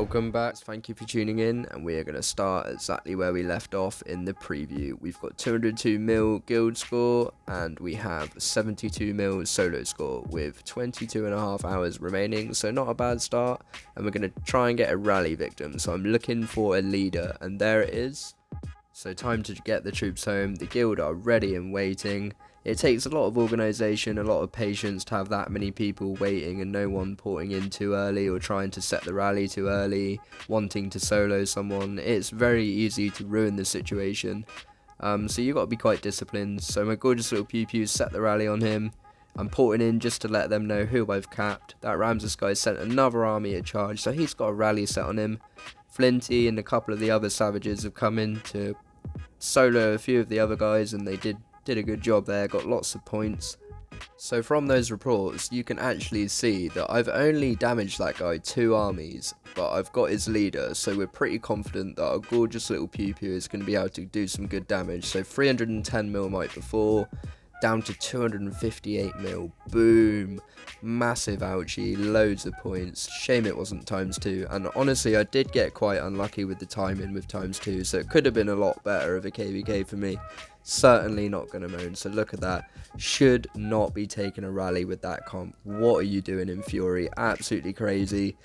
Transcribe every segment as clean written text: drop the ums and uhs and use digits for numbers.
Welcome back, thank you for tuning in, and we are going to start exactly where we left off in the preview. We've got 202 mil guild score, and we have 72 mil solo score with 22.5 hours remaining, so not a bad start. And we're going to try and get a rally victim, so I'm looking for a leader, and there it is. So time to get the troops home. The guild are ready and waiting. It takes a lot of organisation, a lot of patience to have that many people waiting and no one porting in too early or trying to set the rally too early, wanting to solo someone. It's very easy to ruin the situation. So you got to be quite disciplined. So my gorgeous little pew-pews set the rally on him. I'm porting in just to let them know who I've capped. That Ramses guy sent another army at charge, so he's got a rally set on him. Flinty and a couple of the other savages have come in to solo a few of the other guys, and they did a good job there, got lots of points. So from those reports you can actually see that I've only damaged that guy 2 armies, but I've got his leader, so we're pretty confident that our gorgeous little pew pew is going to be able to do some good damage. So 310 mil might before, down to 258 mil, boom, massive ouchie, loads of points. Shame it wasn't ×2, and honestly I did get quite unlucky with the timing with ×2, so it could have been a lot better of a KvK for me. Certainly not gonna moan. So look at that, should not be taking a rally with that comp. What are you doing in Fury? Absolutely crazy.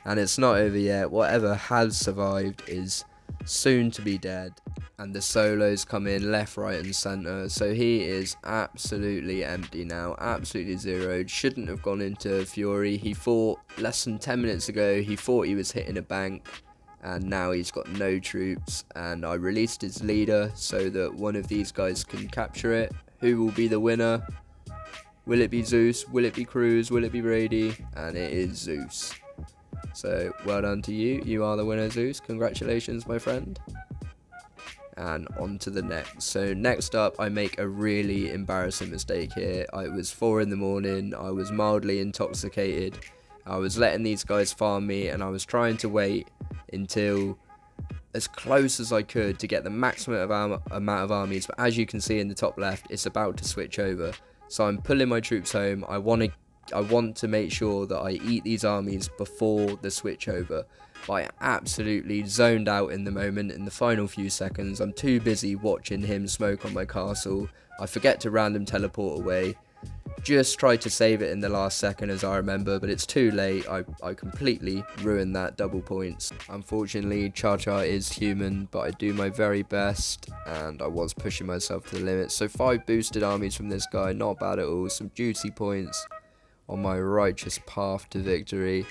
And it's not over yet. Whatever has survived is soon to be dead, and the solos come in left, right and center. So he is absolutely empty now, absolutely zeroed. Shouldn't have gone into Fury. He fought less than 10 minutes ago, he thought he was hitting a bank, and now he's got no troops. And I released his leader so that one of these guys can capture it. Who will be the winner? Will it be Zeus? Will it be Cruz? Will it be Brady? And it is Zeus. So well done to you, you are the winner, Zeus. Congratulations, my friend. And on to the next. So next up, I make a really embarrassing mistake here. It was 4 in the morning, I was mildly intoxicated, I was letting these guys farm me, and I was trying to wait until as close as I could to get the maximum amount of armies, but as you can see in the top left, it's about to switch over. So I'm pulling my troops home. I want to make sure that I eat these armies before the switch over. But I absolutely zoned out in the moment in the final few seconds. I'm too busy watching him smoke on my castle. I forget to random teleport away. Just tried to save it in the last second as I remember, but it's too late. I completely ruined that double points. Unfortunately, ChaCha is human, but I do my very best, and I was pushing myself to the limit. So 5 boosted armies from this guy, not bad at all. Some juicy points on my righteous path to victory.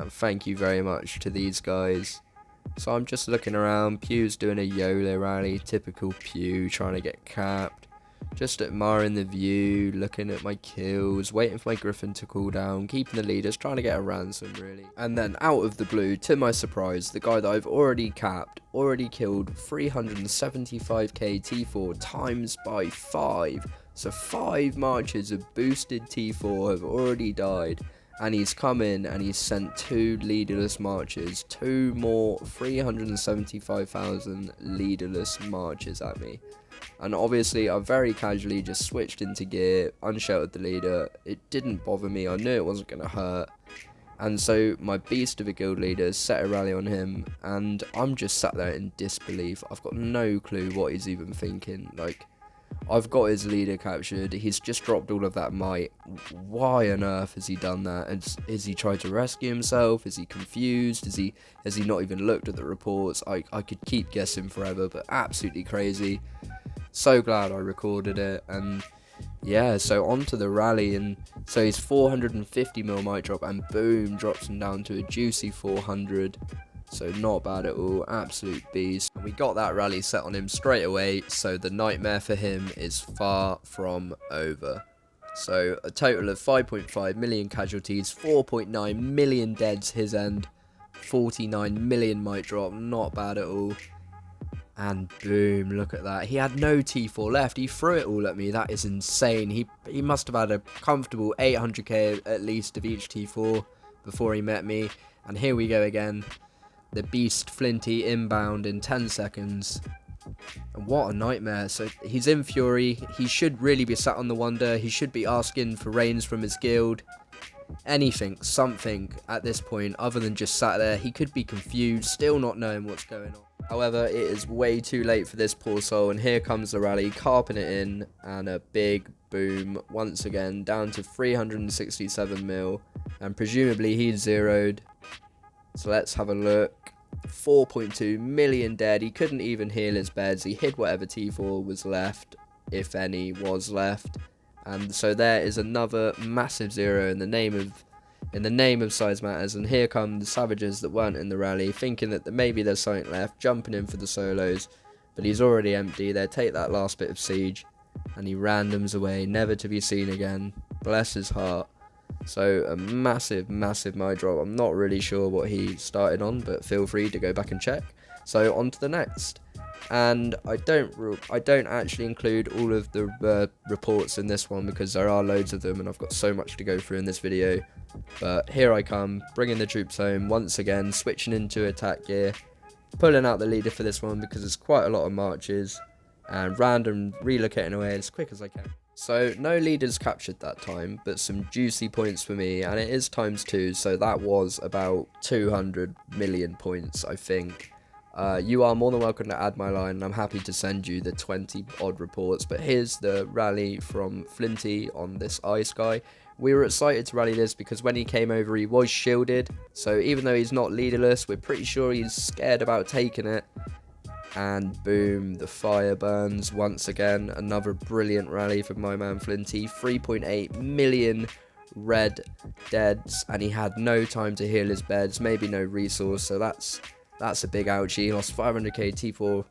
Thank you very much to these guys. So I'm just looking around. Pew's doing a YOLO rally, typical Pew, trying to get capped. Just admiring the view, looking at my kills, waiting for my Gryphon to cool down, keeping the leaders, trying to get a ransom really. And then out of the blue, to my surprise, the guy that I've already capped, already killed 375k T4 times by 5. So 5 marches of boosted T4 have already died. And he's come in and he's sent 2 leaderless marches, 2 more 375,000 leaderless marches at me. And obviously I very casually just switched into gear, unsheltered the leader. It didn't bother me, I knew it wasn't going to hurt. And so my beast of a guild leader set a rally on him, and I'm just sat there in disbelief. I've got no clue what he's even thinking. Like, I've got his leader captured, he's just dropped all of that might. Why on earth has he done that? Has he tried to rescue himself? Is he confused? Has he not even looked at the reports? I could keep guessing forever, but absolutely crazy. So glad I recorded it. And yeah, so on to the rally, and so he's 450 mil might drop, and boom, drops him down to a juicy 400. So not bad at all, absolute beast. And we got that rally set on him straight away, so the nightmare for him is far from over. So a total of 5.5 million casualties, 4.9 million deads his end, 49 million might drop, not bad at all. And boom, look at that. He had no T4 left. He threw it all at me. That is insane. He must have had a comfortable 800k at least of each T4 before he met me. And here we go again. The beast Flinty inbound in 10 seconds. And what a nightmare. So he's in Fury. He should really be sat on the Wonder. He should be asking for rains from his guild. anything, something at this point other than just sat there. He could be confused, still not knowing what's going on. However, it is way too late for this poor soul, and here comes the rally, carping it in, and a big boom once again, down to 367 mil, and presumably he's zeroed. So let's have a look. 4.2 million dead. He couldn't even heal his beds. He hid whatever T4 was left, if any was left, and so there is another massive zero in the name of SizeMatters. And here come the savages that weren't in the rally, thinking that maybe there's something left, jumping in for the solos, but he's already empty. They take that last bit of siege, and he randoms away, never to be seen again. Bless his heart. So a massive my drop. I'm not really sure what he started on, but feel free to go back and check. So on to the next. And I don't actually include all of the reports in this one because there are loads of them and I've got so much to go through in this video. But here I come, bringing the troops home once again, switching into attack gear, pulling out the leader for this one because there's quite a lot of marches, and random relocating away as quick as I can. So no leaders captured that time, but some juicy points for me, and it is ×2, so that was about 200 million points, I think. You are more than welcome to add my line, and I'm happy to send you the 20 odd reports. But here's the rally from Flinty on this ice guy. We were excited to rally this because when he came over he was shielded, so even though he's not leaderless, we're pretty sure he's scared about taking it. And boom, the fire burns once again. Another brilliant rally from my man Flinty. 3.8 million red deads, and he had no time to heal his beds, maybe no resource, so that's a big ouchie. He lost 500k T4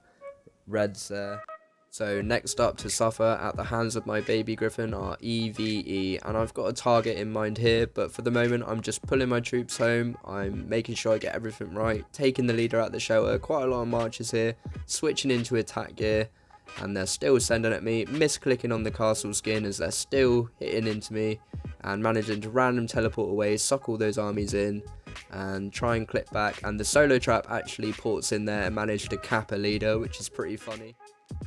reds there. So next up to suffer at the hands of my baby Gryphon are EVE, and I've got a target in mind here, but for the moment I'm just pulling my troops home. I'm making sure I get everything right, taking the leader out the shelter, quite a lot of marches here, switching into attack gear, and they're still sending at me, misclicking on the castle skin as they're still hitting into me, and managing to random teleport away, suck all those armies in, and try and clip back, and the solo trap actually ports in there and managed to cap a leader, which is pretty funny.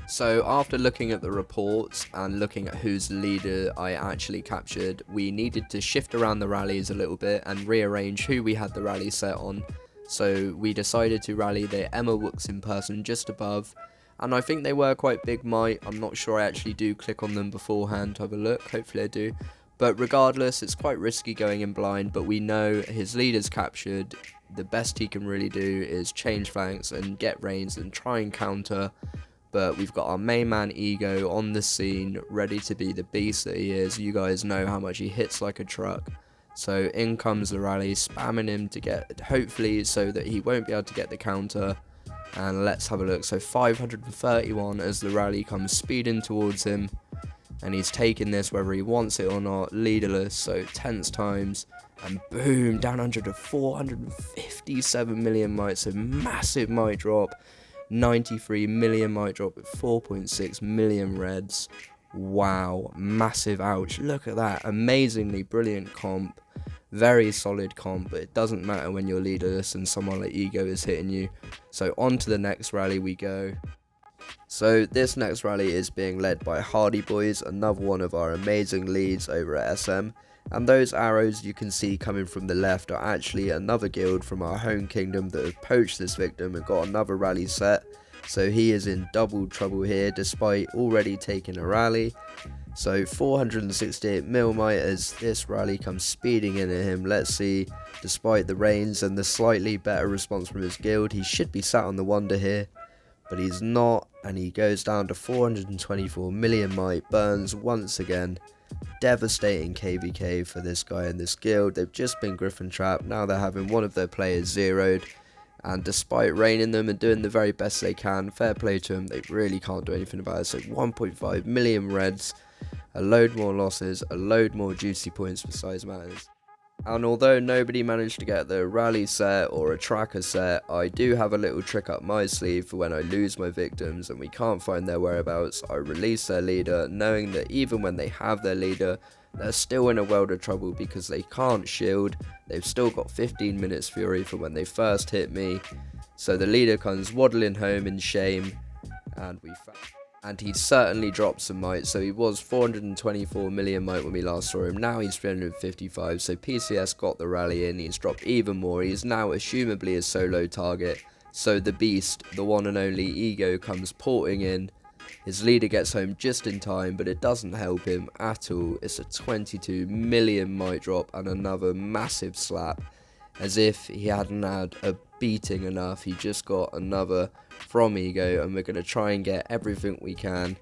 So after looking at the reports and looking at whose leader I actually captured, we needed to shift around the rallies a little bit and rearrange who we had the rally set on. So we decided to rally the Emma Wooks in person just above, and I think they were quite big might. I'm not sure I actually do click on them beforehand to have a look, hopefully I do. But regardless, it's quite risky going in blind, but we know his leader's captured. The best he can really do is change flanks and get reins and try and counter. But we've got our main man Ego on the scene, ready to be the beast that he is. You guys know how much he hits like a truck. So in comes the rally, spamming him to get, hopefully so that he won't be able to get the counter. And let's have a look. So 531 as the rally comes speeding towards him. And he's taking this whether he wants it or not, leaderless, so tense times. And boom, down under to 457 million might, so massive might drop. 93 million might drop with 4.6 million reds. Wow, massive ouch. Look at that, amazingly brilliant comp, very solid comp, but it doesn't matter when you're leaderless and someone like Ego is hitting you. So on to the next rally we go. So this next rally is being led by Hardy Boys, another one of our amazing leads over at SM. And those arrows you can see coming from the left are actually another guild from our home kingdom that have poached this victim and got another rally set. So he is in double trouble here despite already taking a rally. So 468 mil might as this rally comes speeding in at him. Let's see, despite the rains and the slightly better response from his guild, he should be sat on the wonder here. But he's not, and he goes down to 424 million might, burns once again. Devastating KvK for this guy in this guild. They've just been Gryphon trapped, now they're having one of their players zeroed, and despite raining them and doing the very best they can, fair play to them, they really can't do anything about it. So 1.5 million reds, a load more losses, a load more juicy points for SizeMatters. And although nobody managed to get the rally set or a tracker set, I do have a little trick up my sleeve for when I lose my victims and we can't find their whereabouts. I release their leader, knowing that even when they have their leader, they're still in a world of trouble because they can't shield. They've still got 15 minutes fury from when they first hit me. So the leader comes waddling home in shame, and we And he certainly dropped some might, so he was 424 million might when we last saw him, now he's 355, so PCS got the rally in, he's dropped even more, he is now assumably a solo target, so the beast, the one and only Ego, comes porting in. His leader gets home just in time, but it doesn't help him at all. It's a 22 million might drop and another massive slap. As if he hadn't had a beating enough, he just got another from Ego, and we're going to try and get everything we can,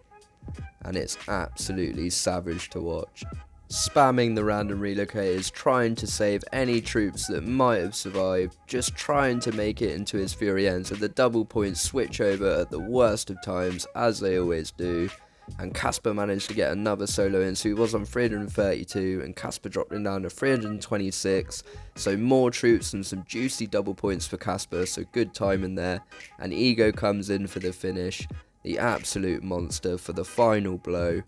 and it's absolutely savage to watch. Spamming the random relocators, trying to save any troops that might have survived, just trying to make it into his Fury ends, and the double points switch over at the worst of times, as they always do. And Casper managed to get another solo in, so he was on 332, and Casper dropped him down to 326, so more troops and some juicy double points for Casper, so good timing there. And Ego comes in for the finish, the absolute monster for the final blow,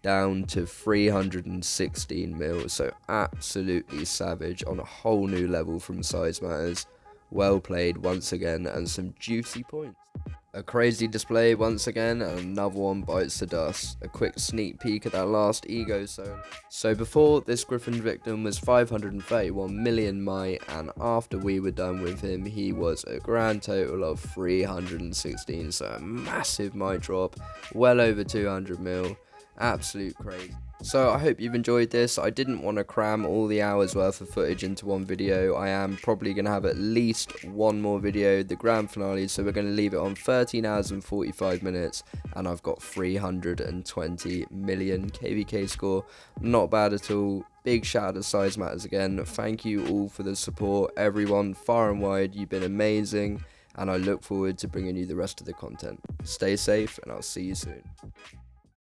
down to 316 mil, so absolutely savage on a whole new level from SizeMatters. Well played once again, and some juicy points. A crazy display once again, and another one bites the dust. A quick sneak peek at that last Ego zone. So before, this Gryphon victim was 531 million might, and after we were done with him, he was a grand total of 316, so a massive might drop, well over 200 mil. Absolute crazy. So I hope you've enjoyed this. I didn't want to cram all the hours worth of footage into one video. I am probably going to have at least one more video, the grand finale, so we're going to leave it on 13 hours and 45 minutes, and I've got 320 million KvK score. Not bad at all. Big shout out to SizeMatters again. Thank you all for the support, everyone far and wide. You've been amazing, and I look forward to bringing you the rest of the content. Stay safe, and I'll see you soon.